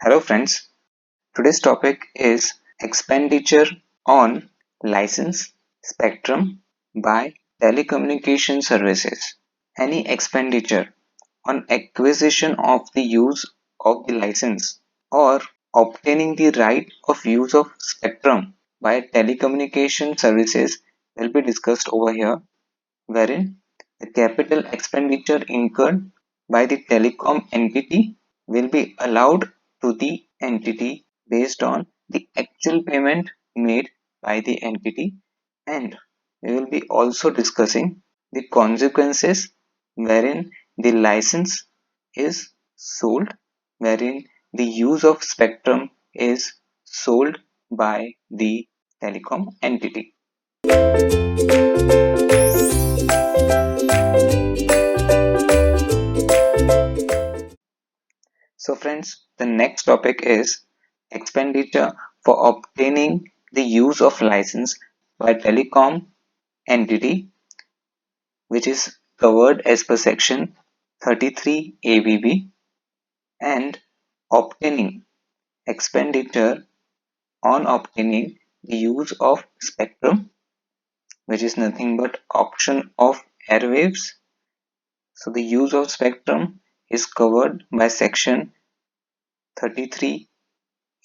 Hello friends, today's topic is expenditure on license spectrum by telecommunication services. Any expenditure on acquisition of the use of the license or obtaining the right of use of spectrum by telecommunication services will be discussed over here, wherein the capital expenditure incurred by the telecom entity will be allowed to the entity based on the actual payment made by the entity, and we will be also discussing the consequences wherein the license is sold, wherein the use of spectrum is sold by the telecom entity. So friends, the next topic is expenditure for obtaining the use of license by telecom entity, which is covered as per section 33 ABB, and obtaining expenditure on obtaining the use of spectrum, which is nothing but auction of airwaves. So the use of spectrum is covered by section 33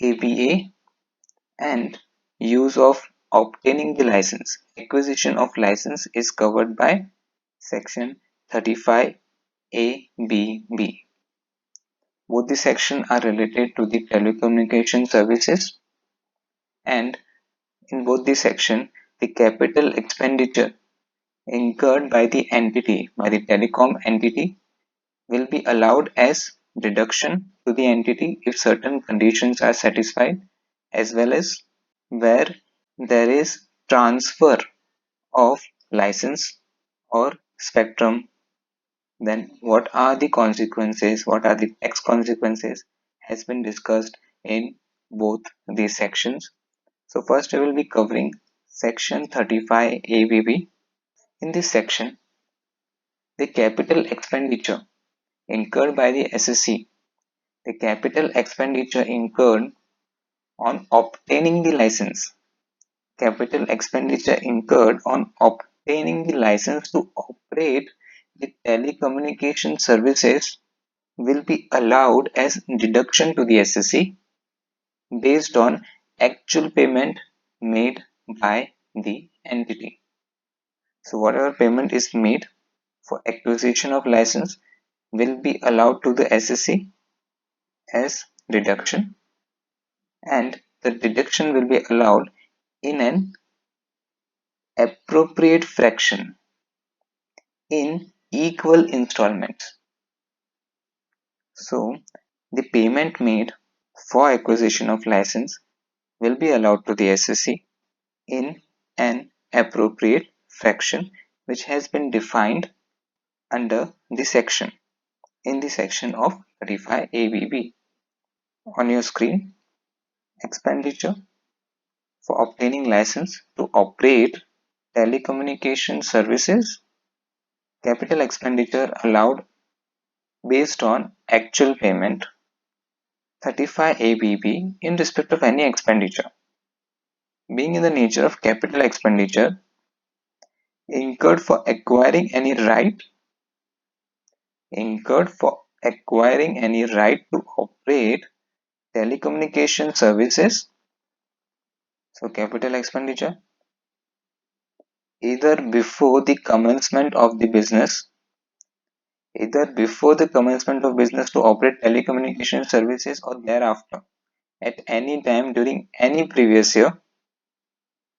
ABA, and use of obtaining the license, acquisition of license is covered by section 35 ABB. Both the sections are related to the telecommunication services, and in both the section the capital expenditure incurred by the entity, by the telecom entity, will be allowed as deduction to the entity if certain conditions are satisfied, as well as where there is transfer of license or spectrum, then what are the consequences, what are the tax consequences has been discussed in both these sections. So first I will be covering section 35 ABB. In this section, the capital expenditure incurred by the SSC, the capital expenditure incurred on obtaining the license, capital expenditure incurred on obtaining the license to operate the telecommunication services will be allowed as deduction to the SSC based on actual payment made by the entity. So whatever payment is made for acquisition of license will be allowed to the SSC as deduction, and the deduction will be allowed in an appropriate fraction in equal installments. So the payment made for acquisition of license will be allowed to the SSC in an appropriate fraction, which has been defined under the section in the section of 35 ABB. On your screen, expenditure for obtaining license to operate telecommunication services, capital expenditure allowed based on actual payment. 35 ABB in respect of any expenditure being in the nature of capital expenditure incurred for acquiring any right to operate telecommunication services. So capital expenditure either before the commencement of the business to operate telecommunication services, or thereafter at any time during any previous year,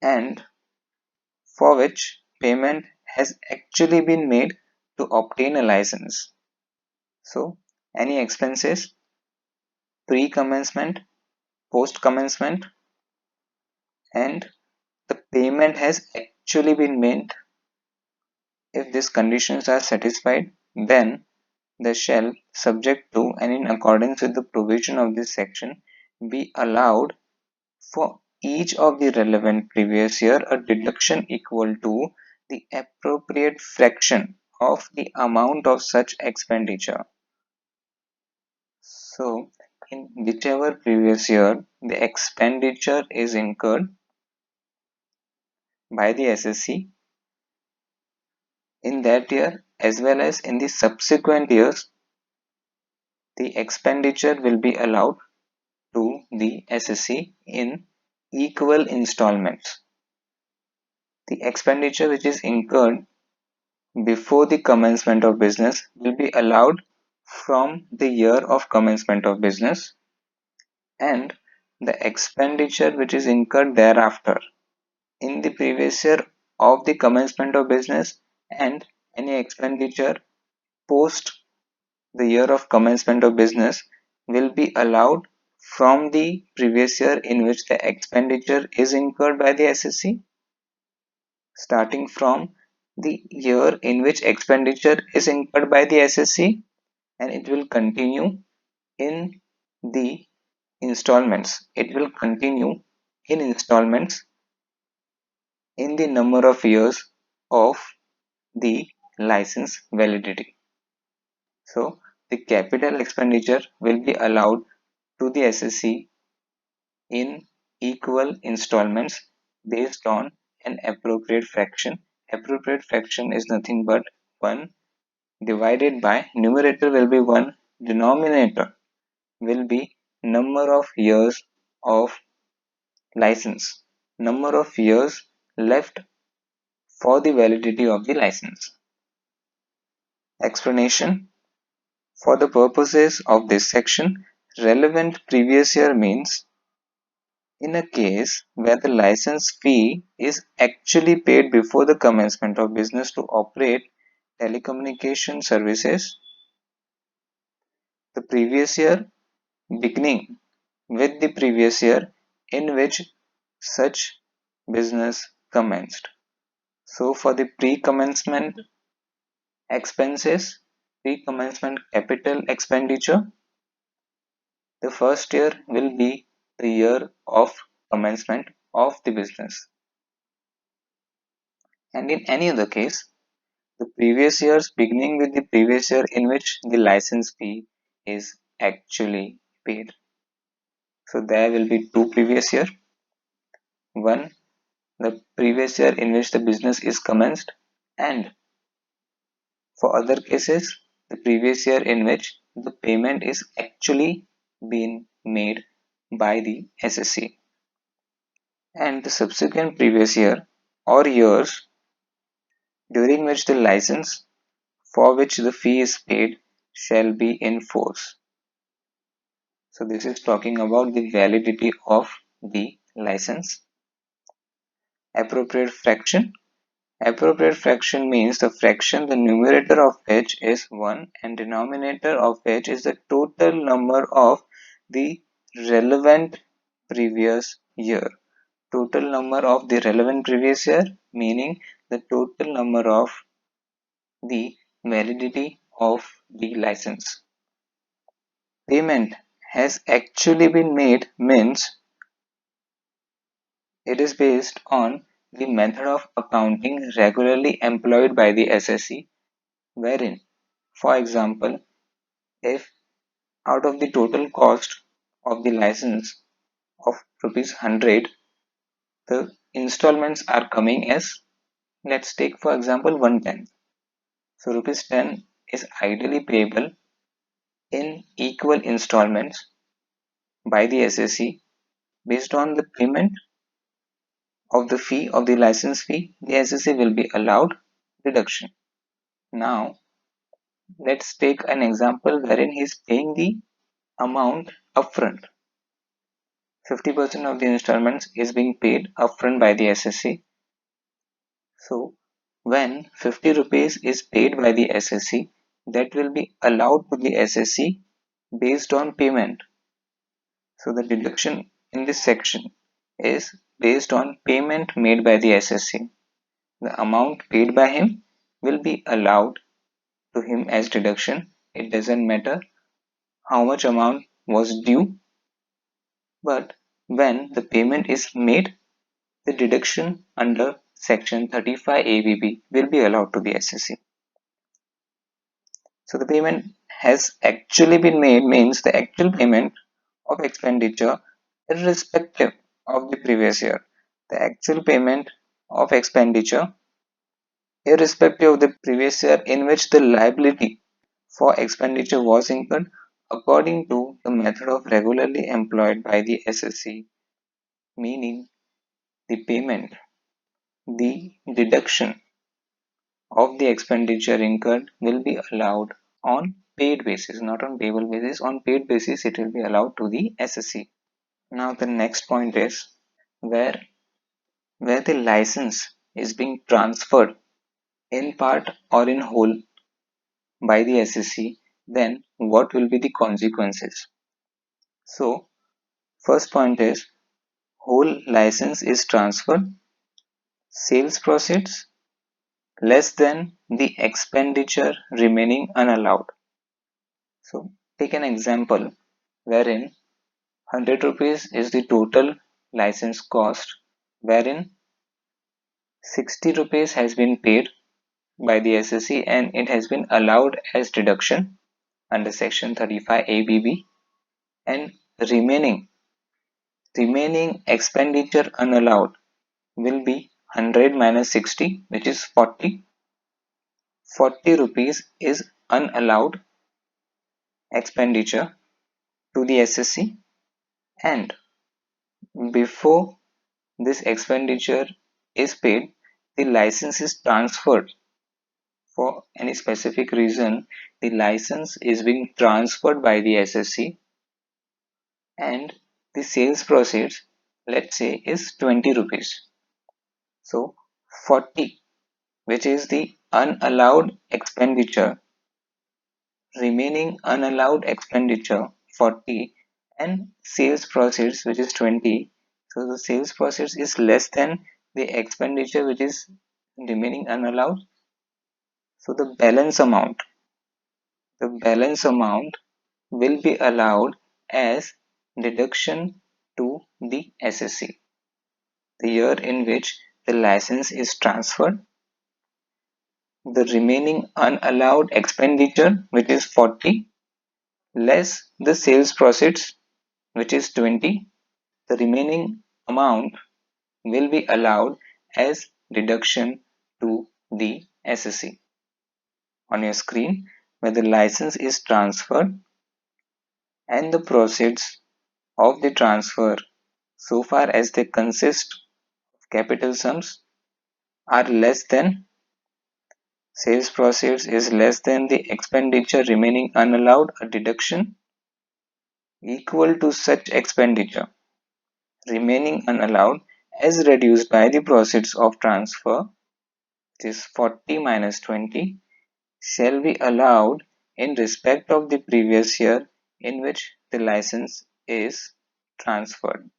and for which payment has actually been made to obtain a license. So any expenses pre-commencement, post-commencement, and the payment has actually been made. If these conditions are satisfied, then the shall, subject to and in accordance with the provision of this section, be allowed for each of the relevant previous year a deduction equal to the appropriate fraction of the amount of such expenditure. So in whichever previous year the expenditure is incurred by the SSC in that year as well as in the subsequent years, the expenditure will be allowed to the SSC in equal installments. The expenditure which is incurred before the commencement of business will be allowed from the year of commencement of business, and the expenditure which is incurred thereafter in the previous year of the commencement of business and any expenditure post the year of commencement of business will be allowed from the previous year in which the expenditure is incurred by the SSC, starting from the year in which expenditure is incurred by the SSC, and it will continue in the installments. It will continue in installments in the number of years of the license validity. So the capital expenditure will be allowed to the SSC in equal installments based on an appropriate fraction. Appropriate fraction is nothing but 1 divided by numerator will be 1, denominator will be number of years of license, number of years left for the validity of the license. Explanation: for the purposes of this section, relevant previous year means in a case where the license fee is actually paid before the commencement of business to operate telecommunication services, the previous year beginning with the previous year in which such business commenced. So for the pre-commencement expenses, pre-commencement capital expenditure, the first year will be the year of commencement of the business. And in any other case, the previous years beginning with the previous year in which the license fee is actually paid. So there will be two previous year. One, the previous year in which the business is commenced, and for other cases, the previous year in which the payment is actually been made by the SSC, and the subsequent previous year or years during which the license for which the fee is paid shall be in force. So this is talking about the validity of the license. Appropriate fraction. Appropriate fraction means the fraction the numerator of which is 1 and denominator of which is the total number of the relevant previous year. Total number of the relevant previous year meaning the total number of the validity of the license. Payment has actually been made means it is based on the method of accounting regularly employed by the SSC, wherein, for example, if out of the total cost of the license of rupees 100, the installments are coming as, let's take for example 110. So rupees 10 is ideally payable in equal installments by the SSC based on the payment of the fee of the license fee. The SSC will be allowed deduction. Now let's take an example wherein he is paying the amount upfront. 50% of the installments is being paid upfront by the SSC. So when 50 rupees is paid by the SSC, that will be allowed to the SSC based on payment. So the deduction in this section is based on payment made by the SSC. The amount paid by him will be allowed to him as deduction. It doesn't matter how much amount was due, but when the payment is made, the deduction under section 35 ABB will be allowed to the SSC. So the payment has actually been made means the actual payment of expenditure irrespective of the previous year. The actual payment of expenditure irrespective of the previous year in which the liability for expenditure was incurred according to the method of regularly employed by the SSC, meaning the payment, the deduction of the expenditure incurred will be allowed on paid basis, not on payable basis. On paid basis, it will be allowed to the SSC. Now, the next point is where where the license is being transferred in part or in whole by the SSC, then what will be the consequences? So, first point is whole license is transferred, sales proceeds less than the expenditure remaining unallowed. So, take an example wherein 100 rupees is the total license cost, wherein 60 rupees has been paid by the SSC and it has been allowed as deduction under section 35 ABB, and remaining expenditure unallowed will be 100 minus 60, which is 40. 40 rupees is unallowed expenditure to the SSC, and before this expenditure is paid, the license is transferred. For any specific reason, the license is being transferred by the SSC, and the sales proceeds, let's say, is 20 rupees. So 40, which is the unallowed expenditure, remaining unallowed expenditure 40, and sales proceeds, which is 20. So the sales proceeds is less than the expenditure which is remaining unallowed. So the balance amount will be allowed as deduction to the SSC. The year in which the license is transferred, the remaining unallowed expenditure, which is 40, less the sales proceeds, which is 20, the remaining amount will be allowed as deduction to the SSC. On your screen, where the license is transferred and the proceeds of the transfer, so far as they consist of capital sums, are less than sales proceeds is less than the expenditure remaining unallowed, a deduction equal to such expenditure remaining unallowed as reduced by the proceeds of transfer, which is 40 minus 20, shall be allowed in respect of the previous year in which the license is transferred.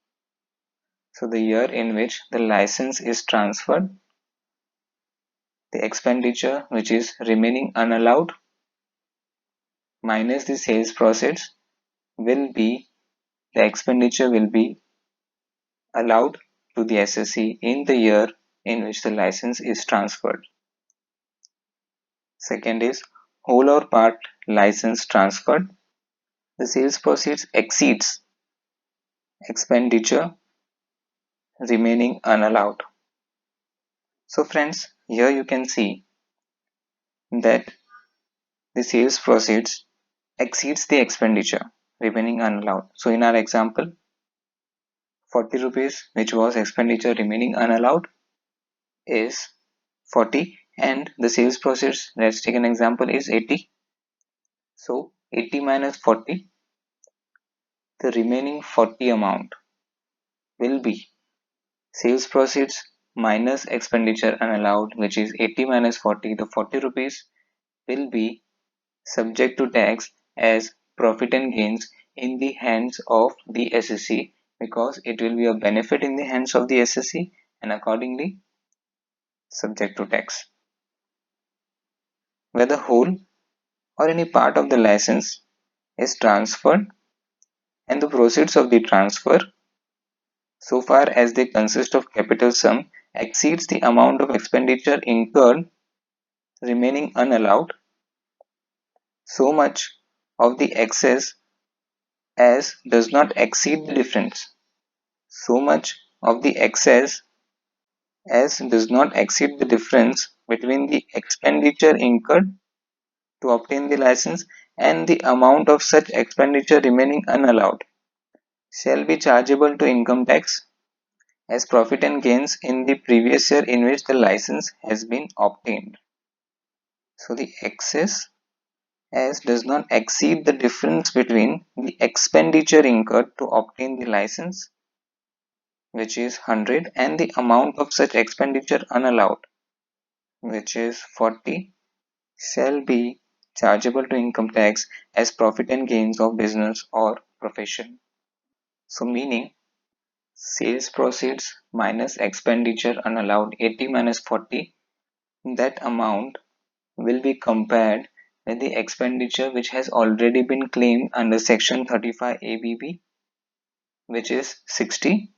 So the year in which the license is transferred, the expenditure which is remaining unallowed minus the sales proceeds will be the expenditure will be allowed to the SSC in the year in which the license is transferred. Second is whole or part license transferred. The sales proceeds exceeds expenditure remaining unallowed. So friends, here you can see that the sales proceeds exceeds the expenditure remaining unallowed. So in our example, 40 rupees, which was expenditure remaining unallowed, is 40, and the sales proceeds, let's take an example, is 80. So 80 minus 40, the remaining 40 amount will be sales proceeds minus expenditure unallowed, which is 80 minus 40. The 40 rupees will be subject to tax as profit and gains in the hands of the SSC, because it will be a benefit in the hands of the SSC and accordingly subject to tax. Whether whole or any part of the license is transferred and the proceeds of the transfer, so far as they consist of capital sum, exceeds the amount of expenditure incurred remaining unallowed, so much of the excess as does not exceed the difference. So much of the excess as does not exceed the difference between the expenditure incurred to obtain the license and the amount of such expenditure remaining unallowed shall be chargeable to income tax as profit and gains in the previous year in which the license has been obtained. So the excess as does not exceed the difference between the expenditure incurred to obtain the license, which is 100, and the amount of such expenditure unallowed, which is 40, shall be chargeable to income tax as profit and gains of business or profession. So meaning sales proceeds minus expenditure unallowed 80 minus 40, that amount will be compared with the expenditure which has already been claimed under section 35 ABB, which is 60,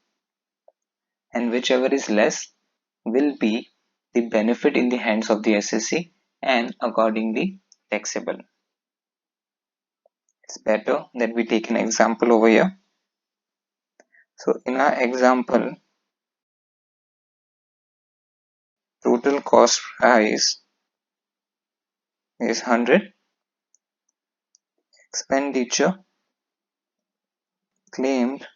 and whichever is less will be the benefit in the hands of the SSC and accordingly taxable. It's better that we take an example over here. So in our example, total cost price is 100, expenditure claimed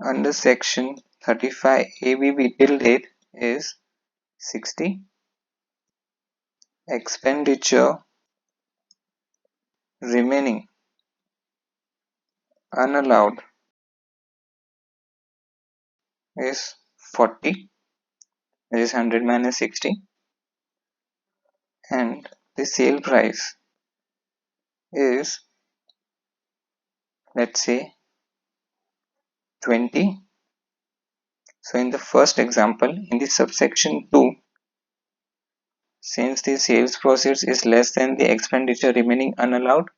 under section 35 ABB till date is 60, expenditure remaining unallowed is 40, which is 100 minus 60, and the sale price is, let's say, 20. So in the first example, in the subsection 2, since the sales proceeds is less than the expenditure remaining unallowed,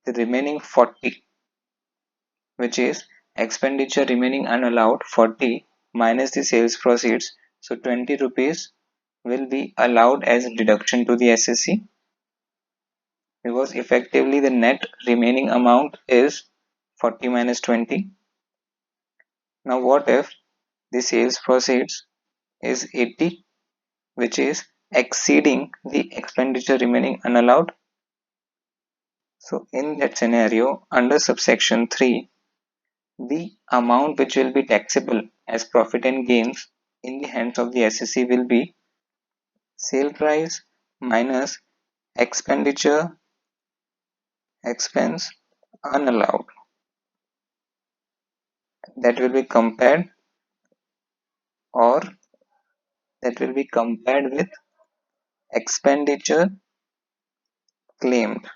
the remaining 40, which is expenditure remaining unallowed 40 minus the sales proceeds, so 20 rupees will be allowed as deduction to the SSC, because effectively the net remaining amount is 40 minus 20. Now what if the sales proceeds is 80, which is exceeding the expenditure remaining unallowed? So in that scenario, under subsection 3, the amount which will be taxable as profit and gains in the hands of the SSC will be sale price minus expenditure expense unallowed. That will be compared, or that will be compared with expenditure claimed.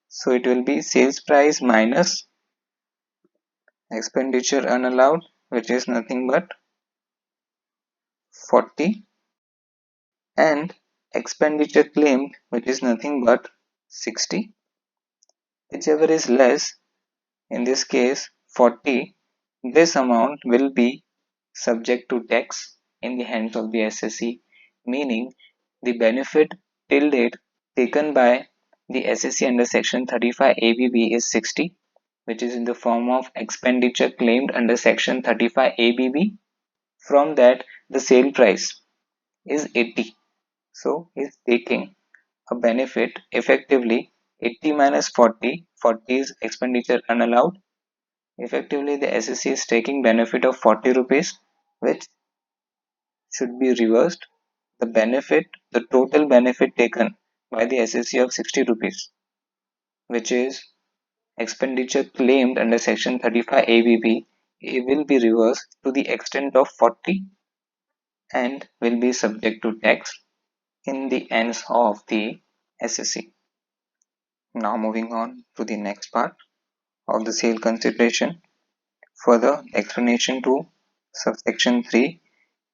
So it will be sales price minus expenditure unallowed, which is nothing but 40, and expenditure claimed, which is nothing but 60. Whichever is less, in this case 40, this amount will be subject to tax in the hands of the SSC, meaning the benefit till date taken by the SSC under section 35 ABB is 60, which is in the form of expenditure claimed under section 35 ABB. From that, the sale price is 80. So he's taking a benefit effectively 80 minus 40. 40 is expenditure unallowed. Effectively, the SSC is taking benefit of 40 rupees, which should be reversed. The benefit, the total benefit taken by the SSC of 60 rupees, which is expenditure claimed under section 35 ABB, it will be reversed to the extent of 40 and will be subject to tax in the ends of the SSC. Now moving on to the next part of the sale consideration. Further explanation to subsection 3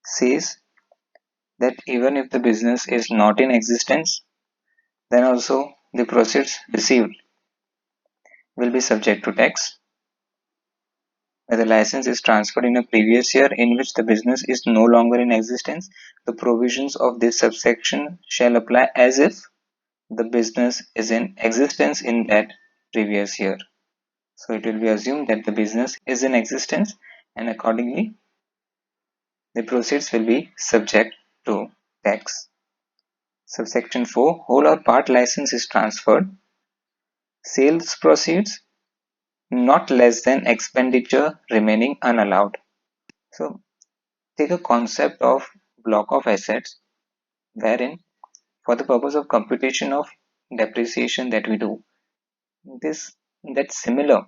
says that even if the business is not in existence, then also the proceeds received will be subject to tax. Where the license is transferred in a previous year in which the business is no longer in existence, the provisions of this subsection shall apply as if the business is in existence in that previous year. So it will be assumed that the business is in existence, and accordingly the proceeds will be subject to tax. Subsection 4, whole or part license is transferred. Sales proceeds not less than expenditure remaining unallowed. So take a concept of block of assets wherein for the purpose of computation of depreciation that we do, this that similar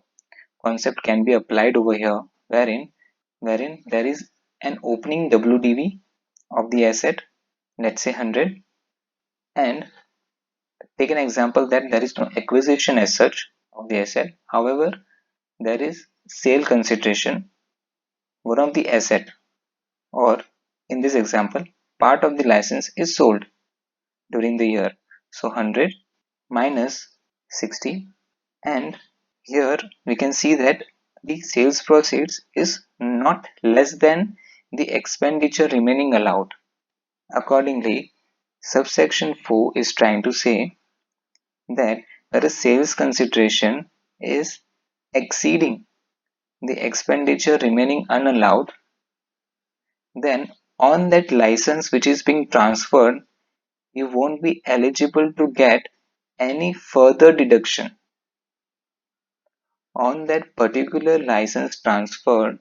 concept can be applied over here, wherein there is an opening WDV of the asset, let's say 100, and take an example that there is no acquisition as such of the asset. However, there is sale consideration, one of the asset, or in this example, part of the license is sold during the year. So 100 minus 60, and here we can see that the sales proceeds is not less than the expenditure remaining allowed. Accordingly, subsection 4 is trying to say that where a sales consideration is exceeding the expenditure remaining unallowed, then on that license which is being transferred, you won't be eligible to get any further deduction. On that particular license transfer,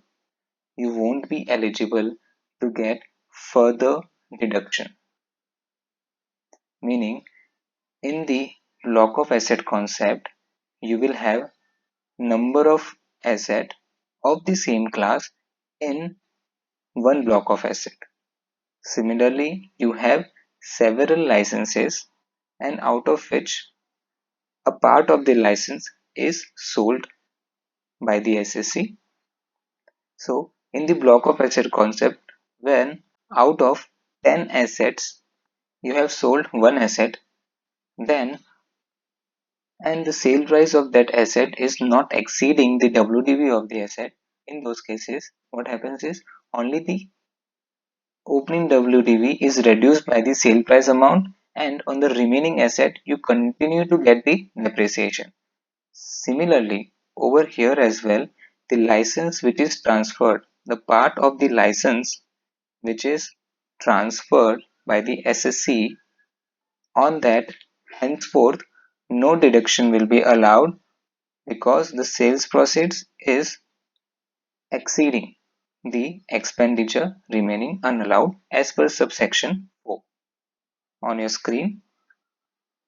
you won't be eligible to get further deduction. Meaning, in the block of asset concept, you will have number of asset of the same class in one block of asset. Similarly, you have several licenses, and out of which a part of the license is sold by the SSC. So, in the block of asset concept, when out of 10 assets you have sold one asset, then and the sale price of that asset is not exceeding the WDV of the asset, in those cases, what happens is only the opening WDV is reduced by the sale price amount, and on the remaining asset, you continue to get the depreciation. Similarly, over here as well, the license which is transferred, the part of the license which is transferred by the SSC, on that henceforth no deduction will be allowed because the sales proceeds is exceeding the expenditure remaining unallowed as per subsection 4 on your screen,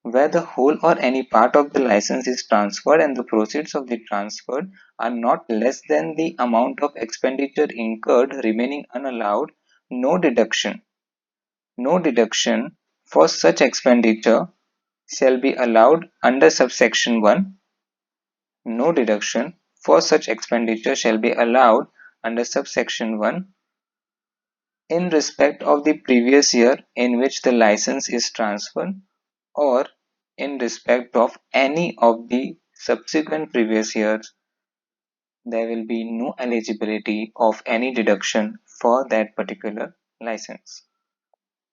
where the whole or any part of the license is transferred and the proceeds of the transfer are not less than the amount of expenditure incurred remaining unallowed, no deduction no deduction for such expenditure shall be allowed under subsection 1. No deduction for such expenditure shall be allowed under subsection 1 in respect of the previous year in which the license is transferred, or in respect of any of the subsequent previous years. There will be no eligibility of any deduction for that particular license.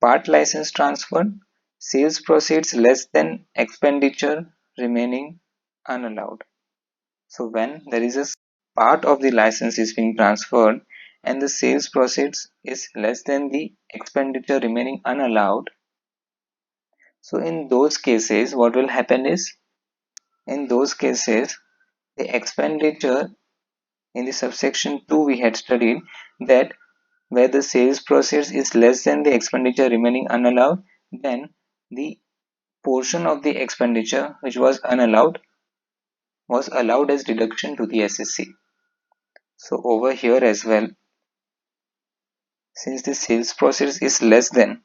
Part license transferred, sales proceeds less than expenditure remaining unallowed. So when there is a part of the license is being transferred and the sales proceeds is less than the expenditure remaining unallowed, so in those cases what will happen is, in those cases the expenditure in the subsection 2 we had studied that where the sales proceeds is less than the expenditure remaining unallowed, then the portion of the expenditure which was unallowed was allowed as deduction to the SSC. So over here as well, since the sales proceeds is less than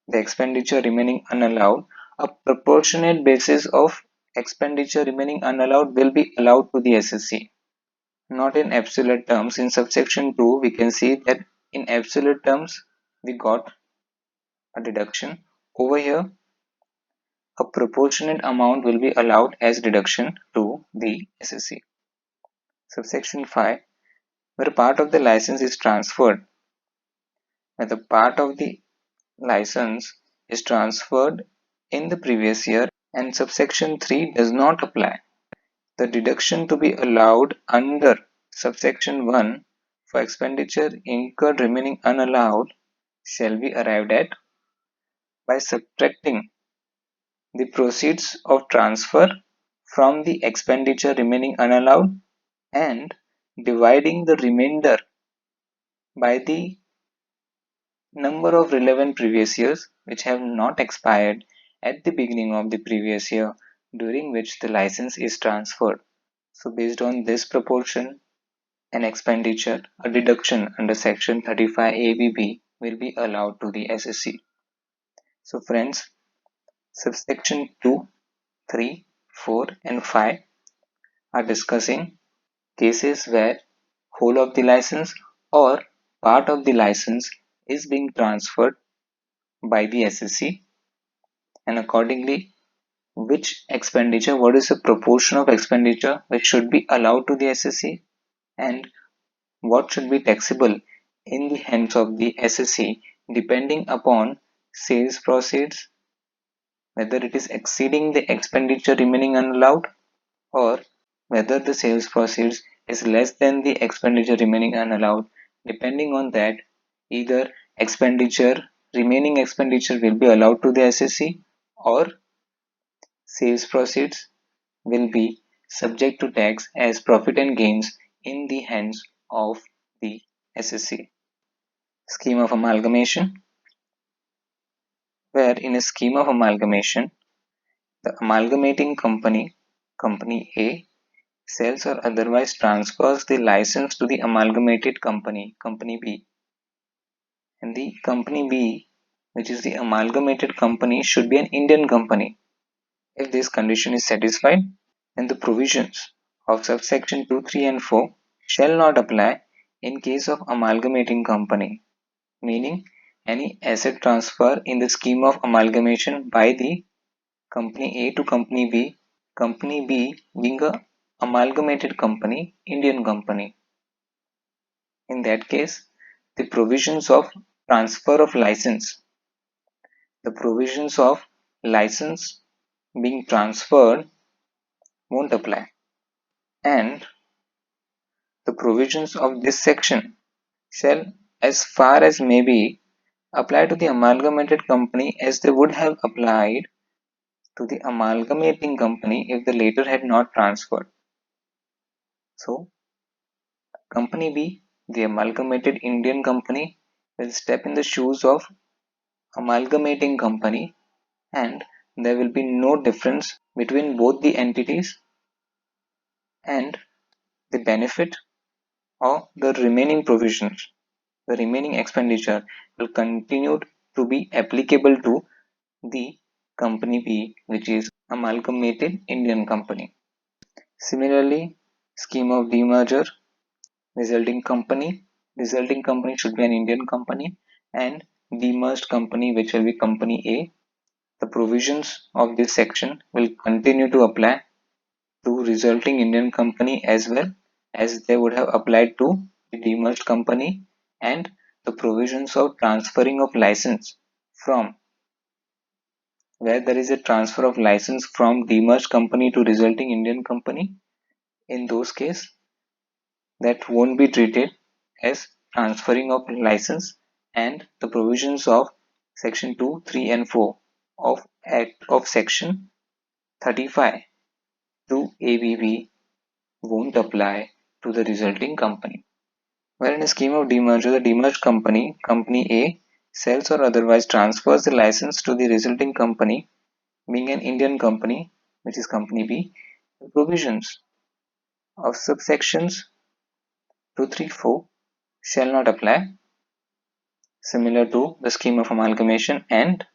the expenditure remaining unallowed, a proportionate basis of expenditure remaining unallowed will be allowed to the SSC. Not in absolute terms. In subsection 2, we can see that in absolute terms, we got a deduction. Over here, a proportionate amount will be allowed as deduction to the SSC. Subsection 5, where part of the license is transferred, where the part of the license is transferred in the previous year and subsection 3 does not apply. The deduction to be allowed under subsection 1 for expenditure incurred remaining unallowed shall be arrived at by subtracting the proceeds of transfer from the expenditure remaining unallowed and dividing the remainder by the number of relevant previous years which have not expired at the beginning of the previous year during which the license is transferred. So based on this proportion, an expenditure, a deduction under section 35 ABB will be allowed to the SSC. So friends, subsection 2, 3, 4 and 5 are discussing cases where whole of the license or part of the license is being transferred by the SSC, and accordingly which expenditure, what is the proportion of expenditure which should be allowed to the SSC, and what should be taxable in the hands of the SSC depending upon sales proceeds, whether it is exceeding the expenditure remaining unallowed or whether the sales proceeds is less than the expenditure remaining unallowed. Depending on that, either remaining expenditure will be allowed to the SSC or sales proceeds will be subject to tax as profit and gains in the hands of the SSC. Scheme of amalgamation, where in a scheme of amalgamation, the amalgamating company, company A, sells or otherwise transfers the license to the amalgamated company, company B, and the company B, which is the amalgamated company, should be an Indian company. If this condition is satisfied, then the provisions of subsection 2, 3 and 4 shall not apply in case of amalgamating company, meaning any asset transfer in the scheme of amalgamation by the company A to company B being a amalgamated company, Indian company. In that case, the provisions of transfer of license, the provisions of license being transferred won't apply, and the provisions of this section shall, as far as may be, apply to the amalgamated company as they would have applied to the amalgamating company if the latter had not transferred. So, company B, the amalgamated Indian company, will step in the shoes of amalgamating company, and there will be no difference between both the entities, and the benefit or the remaining provisions, the remaining expenditure will continue to be applicable to the company B, which is amalgamated Indian company. Similarly, scheme of demerger, resulting company should be an Indian company, and demerged company, which will be company A. The provisions of this section will continue to apply to resulting Indian company as well as they would have applied to the demerged company, and the provisions of transferring of license from, where there is a transfer of license from demerged company to resulting Indian company, in those cases that won't be treated as transferring of license, and the provisions of section 2, 3 and 4 of Act of section 35 to ABB won't apply to the resulting company. Where in a scheme of demerger, the demerged company, company A, sells or otherwise transfers the license to the resulting company, being an Indian company, which is company B, the provisions of subsections 2, 3, 4 shall not apply, similar to the scheme of amalgamation, and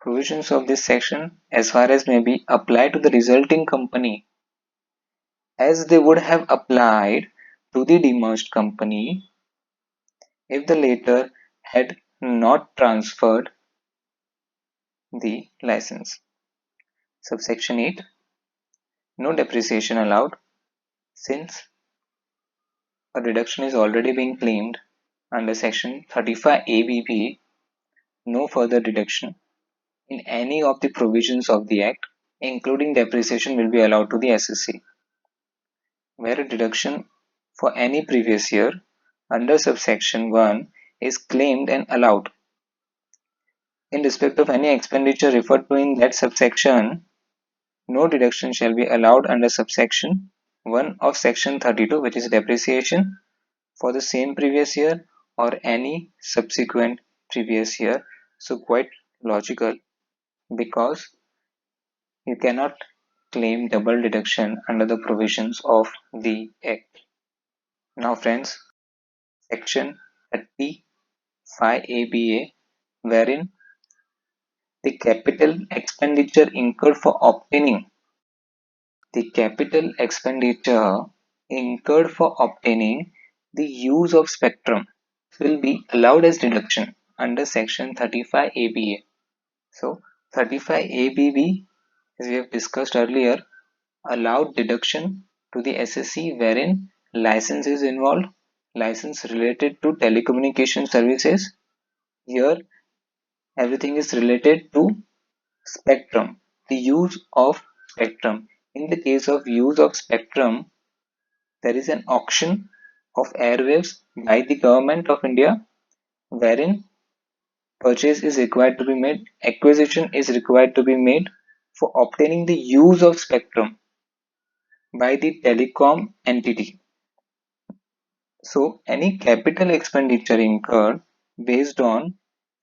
provisions of this section, as far as may be, apply to the resulting company as they would have applied to the demerged company if the latter had not transferred the license. Subsection 8. No depreciation allowed. Since a deduction is already being claimed under section 35 ABB, no further deduction in any of the provisions of the Act including depreciation, will be allowed to the SSC, where a deduction for any previous year under subsection 1 is claimed and allowed. In respect of any expenditure referred to in that subsection, no deduction shall be allowed under subsection 1 of section 32, which is depreciation, for the same previous year or any subsequent previous year. So quite logical, because you cannot claim double deduction under the provisions of the Act. Now friends, section 35 ABA, wherein the capital expenditure incurred for obtaining the use of spectrum will be allowed as deduction under section 35 ABA. So 35 ABB, as we have discussed earlier, allowed deduction to the SSC wherein license is involved, license related to telecommunication services. Here everything is related to spectrum, the use of spectrum. In the case of use of spectrum, there is an auction of airwaves by the government of India, wherein purchase is required to be made, acquisition is required to be made for obtaining the use of spectrum by the telecom entity. So any capital expenditure incurred based on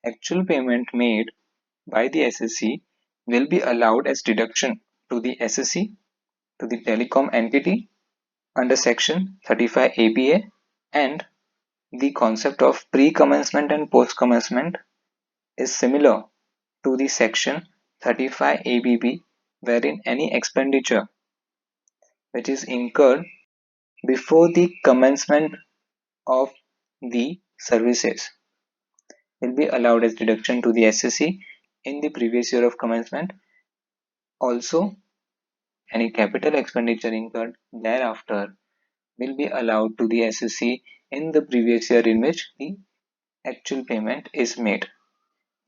actual payment made by the SSC will be allowed as deduction to the SSC, to the telecom entity under section 35 ABA, and the concept of pre-commencement and post-commencement is similar to the section 35 ABB, wherein any expenditure which is incurred before the commencement of the services will be allowed as deduction to the SSC in the previous year of commencement. Also, any capital expenditure incurred thereafter will be allowed to the SSC in the previous year in which the actual payment is made.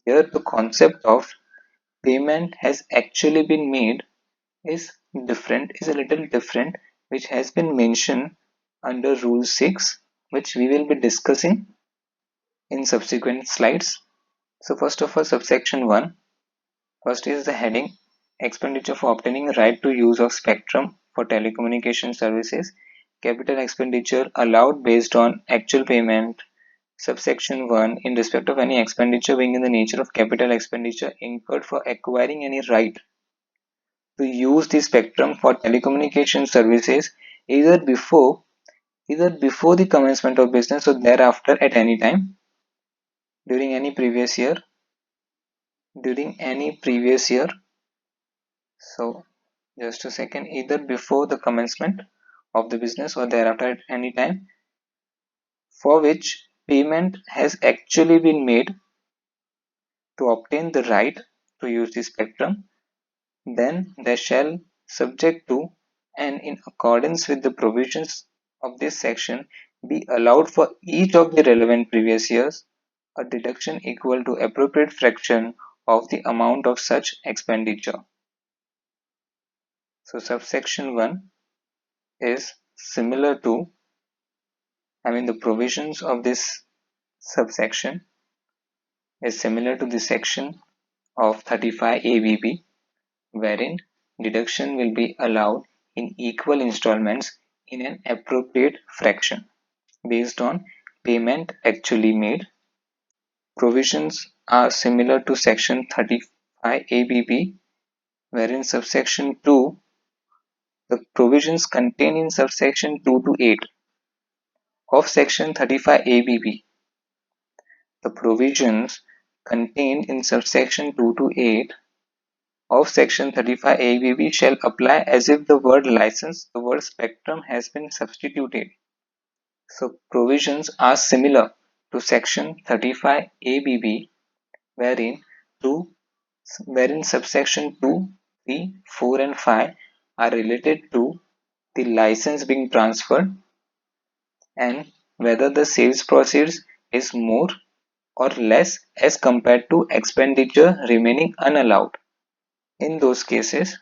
Here, the concept of payment has actually been made is a little different, which has been mentioned under Rule 6, which we will be discussing in subsequent slides. So first of all, subsection 1, first is the heading expenditure for obtaining right to use of spectrum for telecommunication services, capital expenditure allowed based on actual payment. Subsection 1, in respect of any expenditure being in the nature of capital expenditure incurred for acquiring any right to use the spectrum for telecommunication services either before the commencement of business or thereafter at any time during any previous year. So just a second, either before the commencement of the business or thereafter at any time for which payment has actually been made to obtain the right to use the spectrum, then they shall, subject to and in accordance with the provisions of this section, be allowed for each of the relevant previous years a deduction equal to appropriate fraction of the amount of such expenditure. So subsection 1 is similar to, the provisions of this subsection is similar to the section of 35 ABB, wherein deduction will be allowed in equal installments in an appropriate fraction based on payment actually made. Provisions are similar to section 35 ABB, wherein subsection 2, the provisions contained in subsection 2 to 8 of section 35 ABB. The provisions contained in subsection 2 to 8 of section 35 ABB shall apply as if the word license, the word spectrum has been substituted. So provisions are similar to section 35 ABB, wherein subsection 2, 3, 4 and 5 are related to the license being transferred and whether the sales proceeds is more or less as compared to expenditure remaining unallowed. In those cases,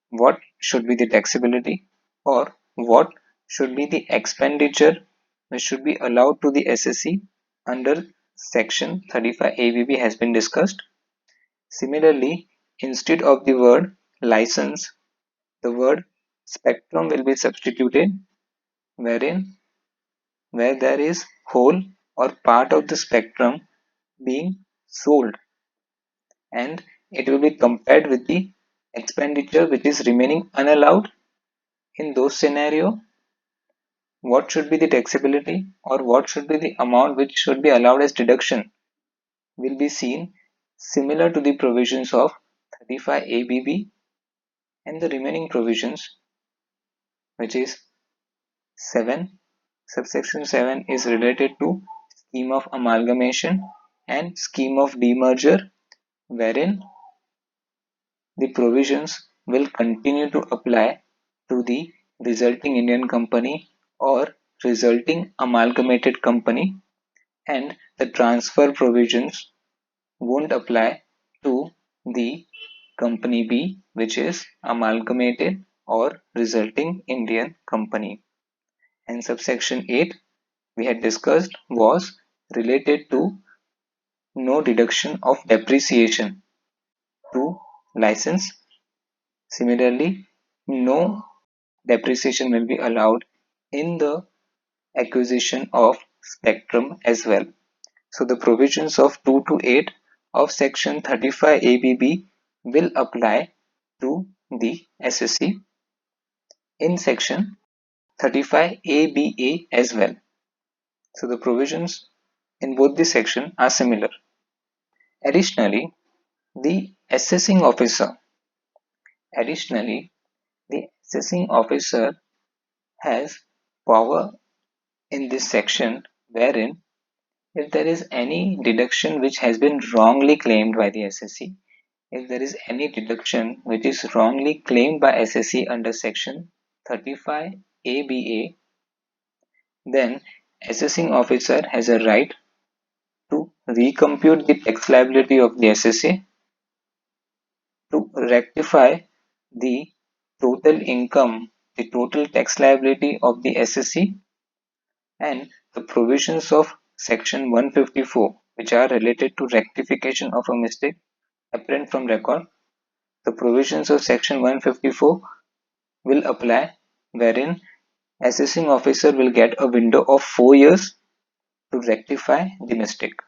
what should be the taxability, or what should be the expenditure which should be allowed to the SSC under section 35 ABB has been discussed. Similarly, instead of the word license, the word spectrum will be substituted, wherein where there is whole or part of the spectrum being sold, and it will be compared with the expenditure which is remaining unallowed. In those scenario, what should be the taxability, or what should be the amount which should be allowed as deduction, will be seen similar to the provisions of 35 ABB, and the remaining provisions, which is 7. Subsection 7 is related to scheme of amalgamation and scheme of demerger, wherein the provisions will continue to apply to the resulting Indian company or resulting amalgamated company, and the transfer provisions won't apply to the company B, which is amalgamated or resulting Indian company. And subsection 8 we had discussed was related to no deduction of depreciation to license. Similarly, no depreciation will be allowed in the acquisition of spectrum as well. So the provisions of 2 to 8 of section 35 ABB will apply to the SSC in section 35 ABA as well. So the provisions in both the section are similar. Additionally, the assessing officer additionally the assessing officer has power in this section, wherein if there is any deduction which has been wrongly claimed by the SSC, if there is any deduction which is wrongly claimed by SSC under section 35 ABA, then assessing officer has a right to recompute the tax liability of the SSC, to rectify the total income, the total tax liability of the SSC, and the provisions of section 154 which are related to rectification of a mistake apparent from record. The provisions of section 154 will apply, wherein assessing officer will get a window of 4 years to rectify the mistake.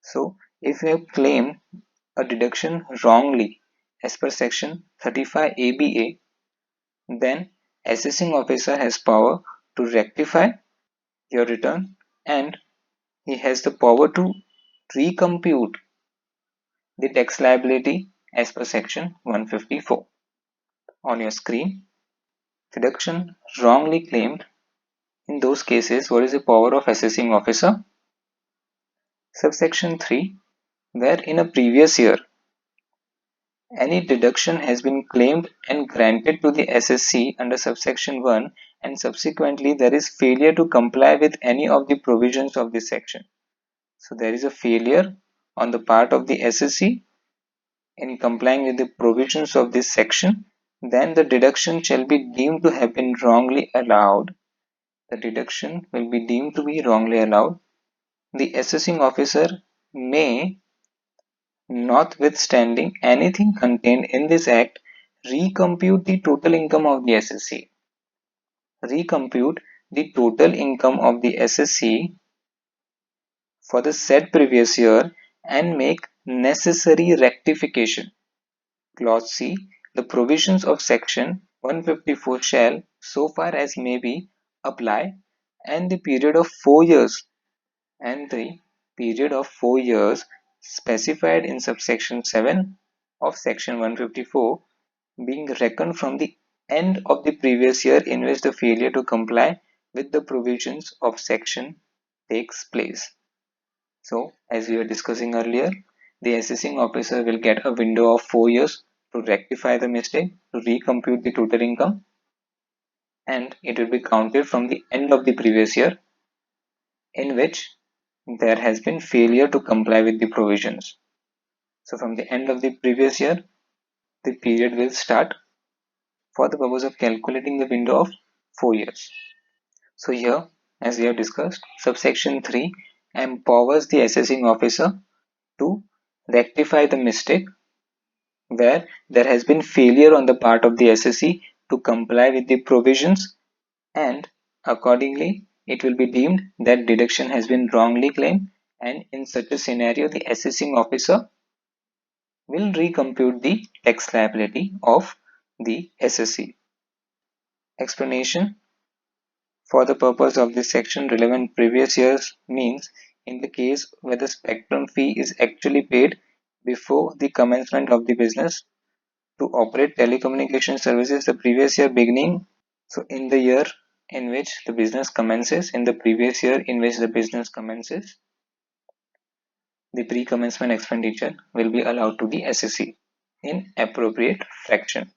So if you have claimed a deduction wrongly as per section 35 ABA, then assessing officer has power to rectify your return, and he has the power to recompute the tax liability as per section 154. On your screen, deduction wrongly claimed. In those cases, what is the power of assessing officer? Subsection 3, where in a previous year any deduction has been claimed and granted to the SSC under subsection 1, and subsequently there is failure to comply with any of the provisions of this section. So there is a failure on the part of the SSC in complying with the provisions of this section, then the deduction shall be deemed to have been wrongly allowed. The deduction will be deemed to be wrongly allowed. The assessing officer may, notwithstanding anything contained in this act, recompute the total income of the SSC. Recompute the total income of the SSC for the said previous year and make necessary rectification. Clause C. The provisions of section 154 shall, so far as may be, apply, and the period of 4 years specified in subsection 7 of section 154 being reckoned from the end of the previous year in which the failure to comply with the provisions of section takes place. So, as we were discussing earlier, the assessing officer will get a window of 4 years to rectify the mistake, to recompute the total income, and it will be counted from the end of the previous year in which there has been failure to comply with the provisions. So from the end of the previous year, the period will start for the purpose of calculating the window of 4 years. So here, as we have discussed, subsection 3 empowers the assessing officer to rectify the mistake where there has been failure on the part of the assessee to comply with the provisions, and accordingly it will be deemed that deduction has been wrongly claimed, and in such a scenario the assessing officer will recompute the tax liability of the assessee. Explanation: for the purpose of this section, relevant previous years means in the case where the spectrum fee is actually paid before the commencement of the business to operate telecommunication services the previous year beginning. So in the year in which the business commences, in the previous year in which the business commences, the pre-commencement expenditure will be allowed to the assessee in appropriate fraction.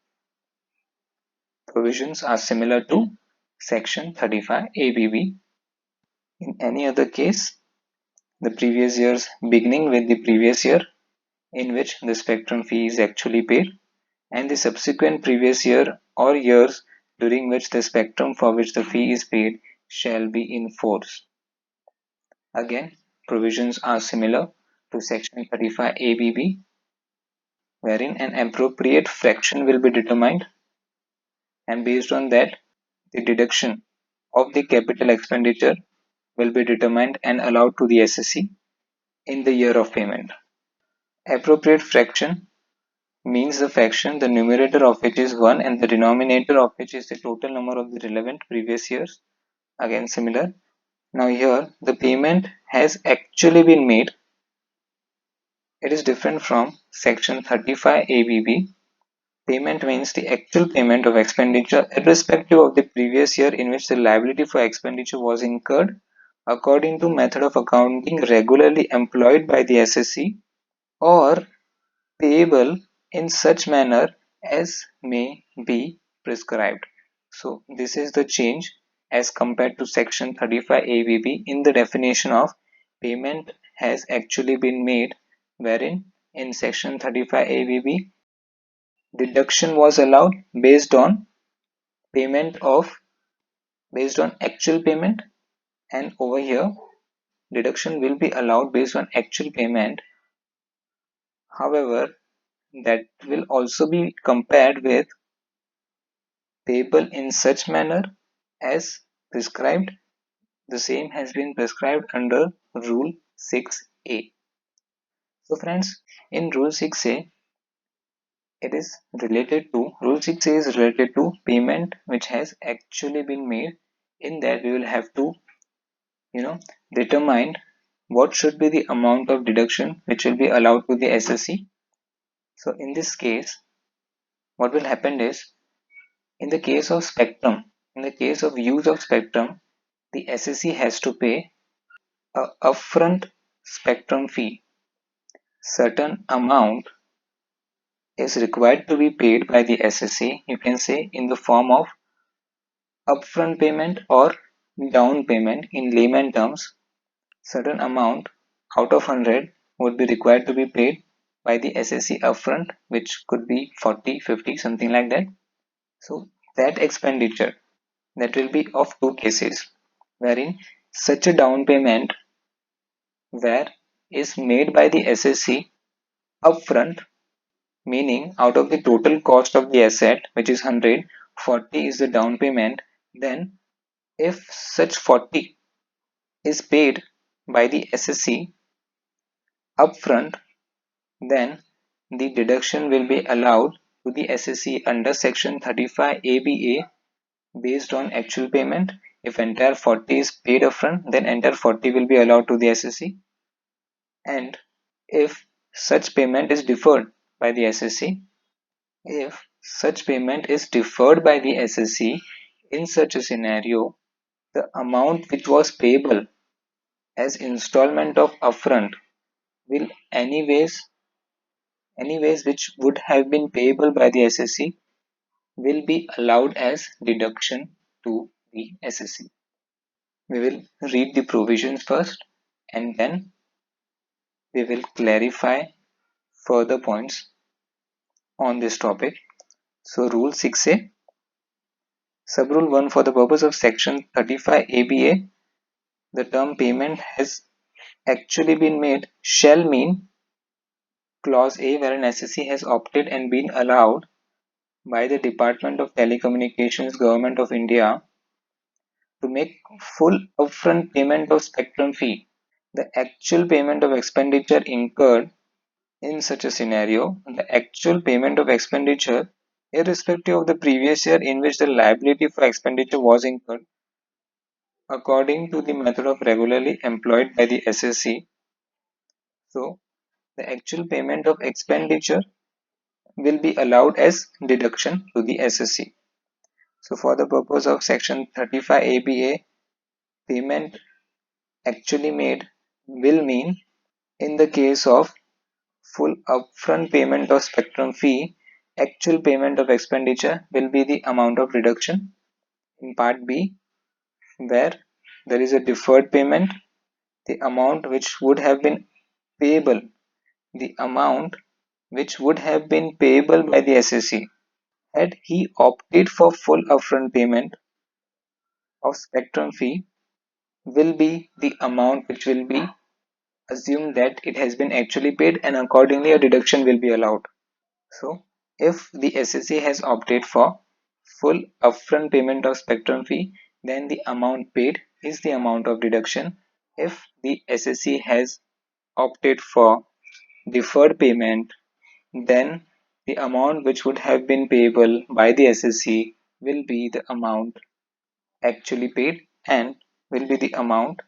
Provisions are similar to section 35 ABB. In any other case, the previous years beginning with the previous year in which the spectrum fee is actually paid, and the subsequent previous year or years during which the spectrum for which the fee is paid shall be in force. Again, provisions are similar to section 35 ABB, wherein an appropriate fraction will be determined, and based on that the deduction of the capital expenditure will be determined and allowed to the assessee in the year of payment. Appropriate fraction means the fraction the numerator of which is 1 and the denominator of which is the total number of the relevant previous years. Again similar. Now here the payment has actually been made. It is different from section 35 ABB. Payment means the actual payment of expenditure irrespective of the previous year in which the liability for expenditure was incurred according to method of accounting regularly employed by the assessee, or payable in such manner as may be prescribed. So this is the change as compared to section 35 ABB in the definition of payment has actually been made, wherein in section 35 ABB deduction was allowed based on payment of based on actual payment, and over here deduction will be allowed based on actual payment. However, that will also be compared with payable in such manner as prescribed. The same has been prescribed under Rule 6A. So friends, in Rule 6A, it is related to Rule 6A is related to payment which has actually been made. In that we will have to determine what should be the amount of deduction which will be allowed to the assessee. So in this case, what will happen is, in the case of spectrum, in the case of use of spectrum, the assessee has to pay a upfront spectrum fee. Certain amount is required to be paid by the assessee, you can say in the form of upfront payment or down payment. In layman terms, certain amount out of 100 would be required to be paid by the assessee upfront, which could be 40, 50, something like that. So that expenditure, that will be of two cases, wherein such a down payment where is made by the assessee upfront, meaning out of the total cost of the asset which is 100, 40 is the down payment. Then if such 40 is paid by the assessee upfront, then the deduction will be allowed to the assessee under section 35 ABA based on actual payment. If entire 40 is paid upfront, then entire 40 will be allowed to the assessee, and if such payment is deferred by the assessee, if such payment is deferred by the assessee, in such a scenario, the amount which was payable as installment of upfront will anyways which would have been payable by the assessee will be allowed as deduction to the assessee. We will read the provisions first, and then we will clarify further points. on this topic. So Rule 6A, Subrule 1, for the purpose of Section 35 ABA, the term payment has actually been made shall mean Clause A, where an SSC has opted and been allowed by the Department of Telecommunications, Government of India, to make full upfront payment of spectrum fee. The actual payment of expenditure incurred in such a scenario, the actual payment of expenditure, irrespective of the previous year in which the liability for expenditure was incurred, according to the method of regularly employed by the SSC. So, the actual payment of expenditure will be allowed as deduction to the SSC. So, for the purpose of Section 35 ABA, payment actually made will mean, in the case of full upfront payment of spectrum fee, actual payment of expenditure will be the amount of reduction. In part B, where there is a deferred payment, the amount which would have been payable, the amount which would have been payable by the SSC had he opted for full upfront payment of spectrum fee, will be the amount which will be assumed that it has been actually paid, and accordingly a deduction will be allowed. So, if the SSC has opted for full upfront payment of spectrum fee, then the amount paid is the amount of deduction. If the SSC has opted for deferred payment, then the amount which would have been payable by the SSC will be the amount actually paid and will be the amount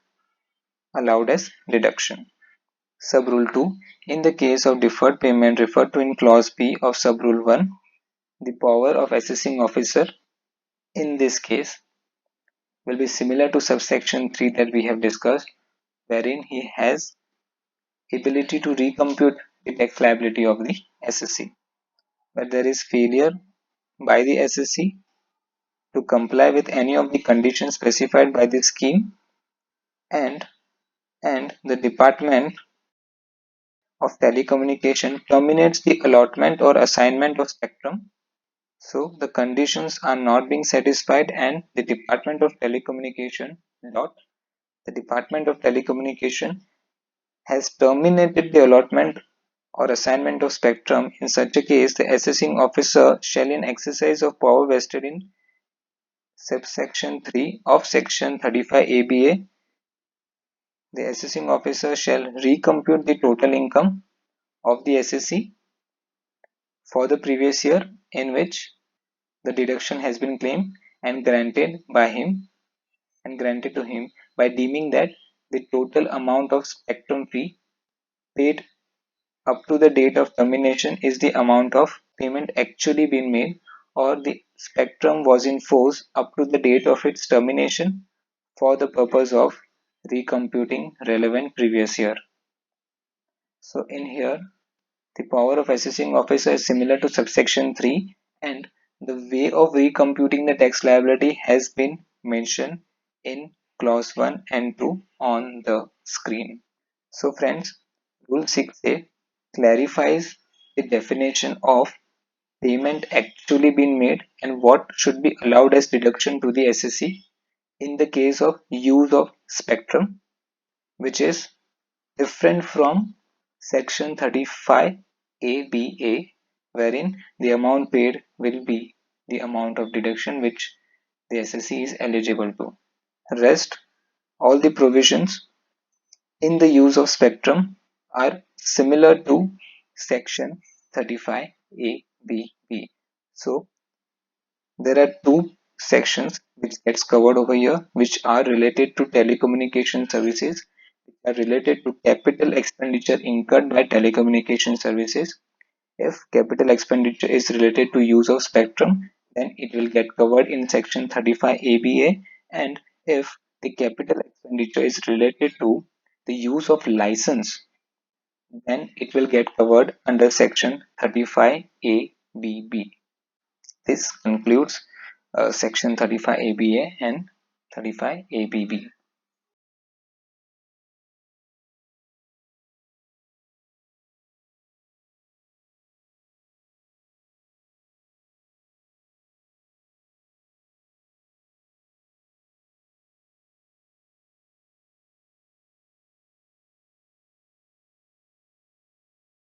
allowed as deduction. Subrule 2. In the case of deferred payment referred to in clause B of Subrule 1, the power of assessing officer in this case will be similar to subsection 3 that we have discussed, wherein he has ability to recompute the tax liability of the SSC. But there is failure by the SSC to comply with any of the conditions specified by the scheme, and the Department of Telecommunication terminates the allotment or assignment of spectrum. So the conditions are not being satisfied, and the Department of Telecommunication has terminated the allotment or assignment of spectrum. In such a case, the assessing officer shall, in exercise of power vested in subsection 3 of section 35 ABA, the assessing officer shall recompute the total income of the SSC for the previous year in which the deduction has been claimed, and granted to him by deeming that the total amount of spectrum fee paid up to the date of termination is the amount of payment actually been made, or the spectrum was in force up to the date of its termination for the purpose of recomputing relevant previous year. So in here, the power of assessing officer is similar to subsection 3, and the way of recomputing the tax liability has been mentioned in clause 1 and 2 on the screen. So friends, Rule 6A clarifies the definition of payment actually been made and what should be allowed as deduction to the SSC in the case of use of spectrum, which is different from section 35 ABA, wherein the amount paid will be the amount of deduction which the SSC is eligible to. Rest, all the provisions in the use of spectrum are similar to section 35 ABB. So there are two sections which gets covered over here, which are related to telecommunication services, which are related to capital expenditure incurred by telecommunication services. If capital expenditure is related to use of spectrum, then it will get covered in section 35 ABA, and if the capital expenditure is related to the use of license, then it will get covered under section 35 ABB. This concludes section 35 ABA and 35 ABB.